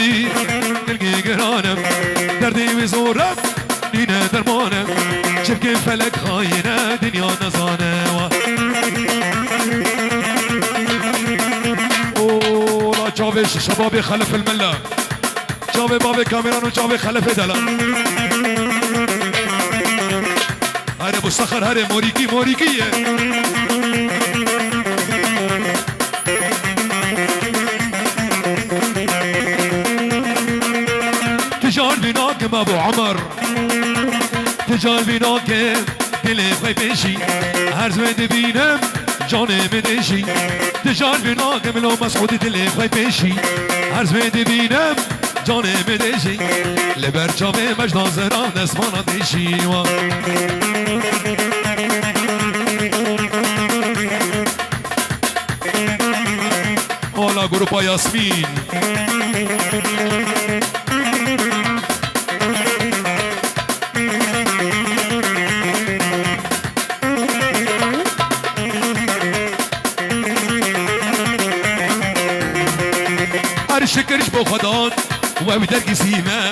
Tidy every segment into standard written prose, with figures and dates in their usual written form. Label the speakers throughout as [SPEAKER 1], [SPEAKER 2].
[SPEAKER 1] دلی دلگی گرانم دردی و زورم نینه درمانم چبک فلک خاینه دنیا نزانه اوه جاوش شباب خلف المله جاوه باب کامران و جاوه خلف دلا هره بستخر هره موریکی موریکیه تجار بیناکم ابو عمر تجار بیناکم دل خوی پیشی هر زمین بینم جانم دشی تجار بیناکم لو مسعود دل خوی پیشی هر زمین بینم جانم دشی لبر جامه مجنازران اسمانا دشی اولا گروپا یاسمین هر شکرش با خدا و بیدر کسیمه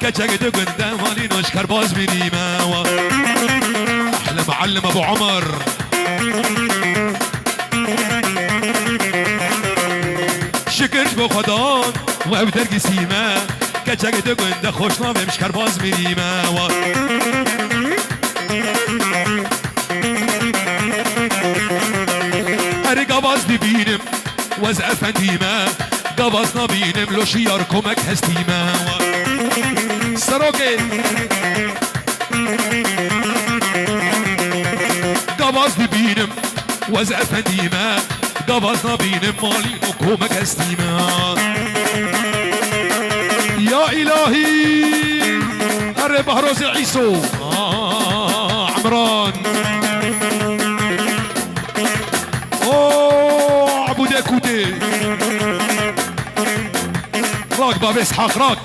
[SPEAKER 1] کچک دو گنده مالی نوشکر باز میریمه احلى معلم ابو عمر شکرش با خدا و بیدر کسیمه کچک دو گنده خوشنامه مشکر باز میریمه هر گواز ببینم وز افندیمه گواز نبینم لو شیار کمک هستیمه سروکه گواز نبینم وز افندیمه گواز نبینم مالی و کمک هستیمه یا الهی اره بهروز عیسو عمران اوه عبوده کوده راك باب اسحاق راك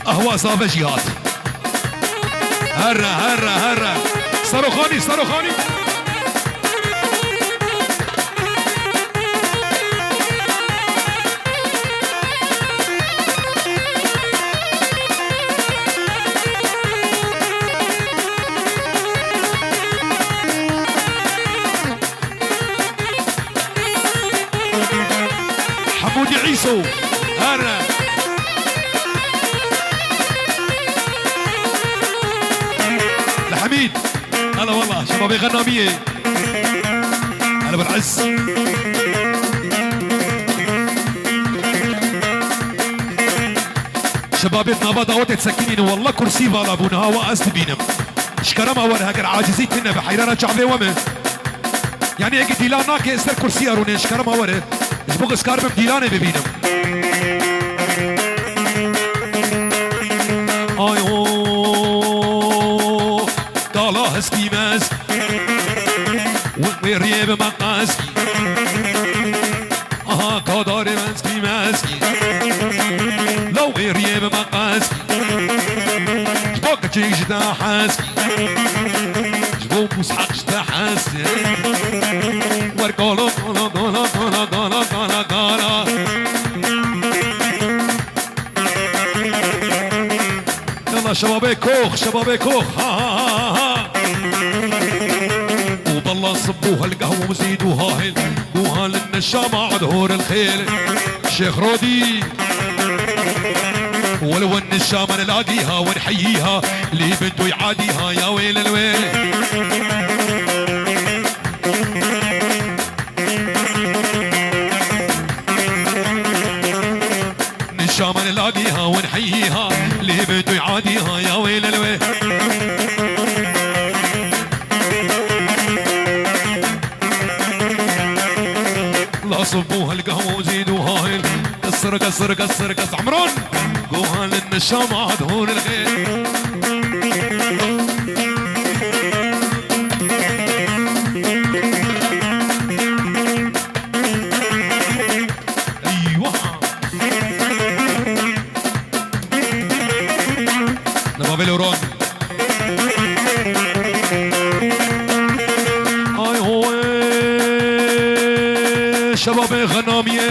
[SPEAKER 1] اهواء صافة جهاد هرة هرة هرة صاروخاني صاروخاني حمودي عيسو هرة لحميد هلا والله شباب غنامية هلا بالعز شبابتنا بدأت تسكنين والله كرسي بالا بونها وأست بينم شكرم أول هكر عاجزيتنا بحيرة جعبه ومه يعني اگه دیلان ناکه استر کرسی آرونه شکرم آوره جبوك اسكاربم ديلاني ببينم آيو قالا هسكي ماسكي ومريه بمقاسكي آها قدار ماسكي ماسكي لو مريه بمقاسكي جبوك تشيك جدا حاسكي جبوك مسحق جدا حاسكي ورقالو قالا قالا قالا قالا قالا قالا يلا شبابي كوخ شبابي كوخ ها ها ها وضل صبوها القهوة وزيدوها هيل قوها للنشامة عدهور الخيل شيخ رودي ولو النشامة نلاقيها ونحييها اللي بنته يعاديها يا ويل الويل النشامة نلاقيها ونحييها اللي بده يعاديها يا ويل الويل لا صبوها القهوة وزيدوها هيل كسر كسر كسر كسر عمران قوها للنشامة عدهور الخيل Velorón. Ay, joe. شباب غنامية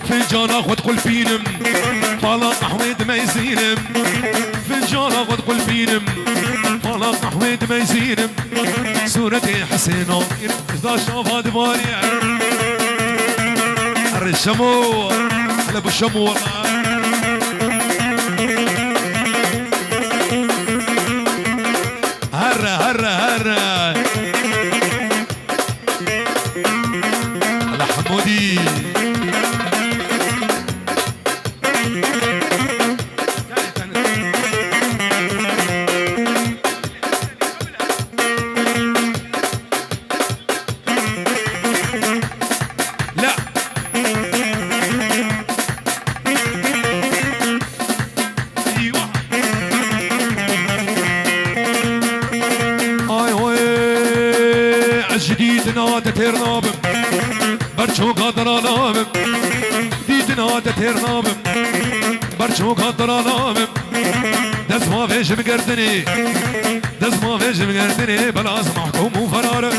[SPEAKER 1] فنجان اخذ قلبينم طلاق احمد ما يزينم فنجان اخذ قلبينم طلاق احمد ما يزينم صورتي حسينة اذا شافها دماري الشمو على ابو الشمو والله هرة هرة هرة على حمودي لا ايوه اي وي جديد نادى ترنابم برشو قدر نابم جديد نادى ترنابم برشو قدر نابم دز ما فيش مقردني دز ما فيش مقردني بلاز محكوم وفرار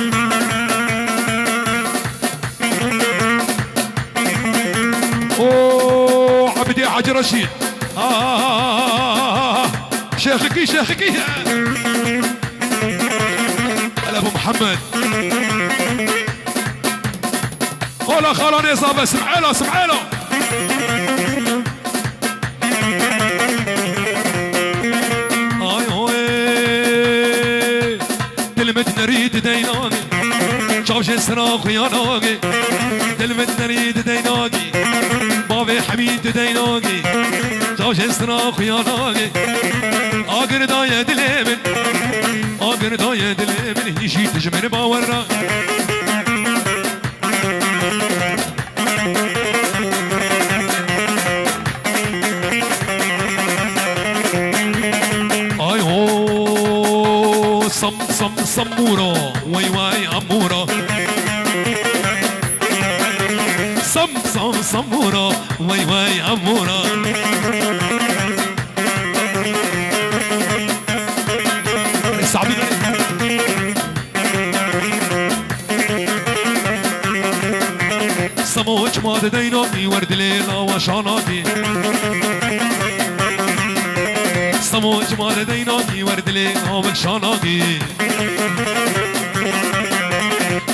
[SPEAKER 1] اوه عبدي حاج رشيد شيخكي شيخكي هلا ابو محمد قولا خالون اصابه اسمع له اسمع له اي دلمت نريد ديناقي شوش السراق يا ناقي دلمت نريد ديناقي بابي حميد ديناقي شوش السراق يا ناقي اقر داية دلمن اقر داية دلمن يشي تجمن باورا اي هو صم صم صمورة وي واي امورة صم صم صمورة وي واي امورة صعبين صموج ماد ديناقي ورد ليلة وشاناقي صموج ماد ديناقي ورد ليلة وشاناقي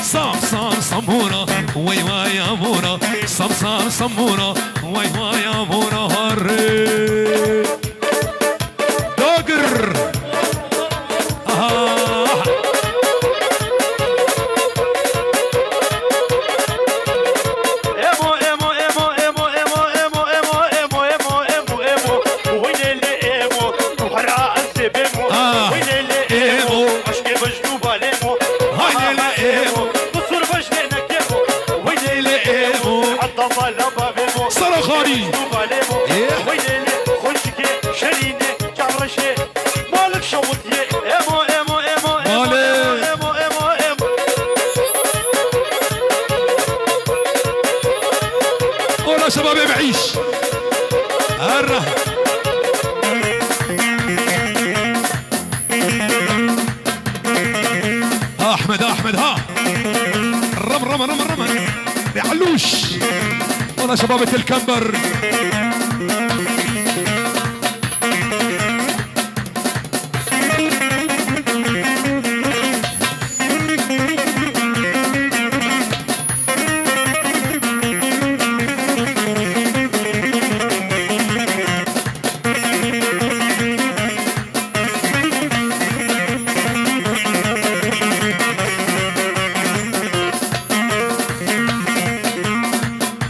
[SPEAKER 1] صام صام صمورة وي واي امورة صام صام صمورة وي واي امورة هري داقر صرخاني قول شباب بعيش هره احمد احمد ها رم بعلوش والله شبابة الكمبر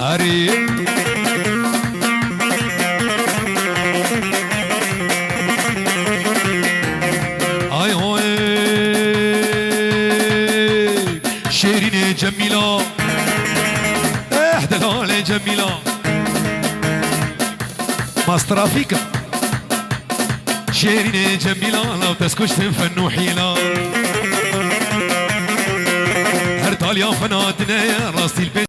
[SPEAKER 1] أري أي هوي شيرين جميلة إحدى الهالة جميلة ماسترافيكا شيرين جميلة لو تسكش تنفنو حيلة هرتال يا فناتنا يا راستي البيت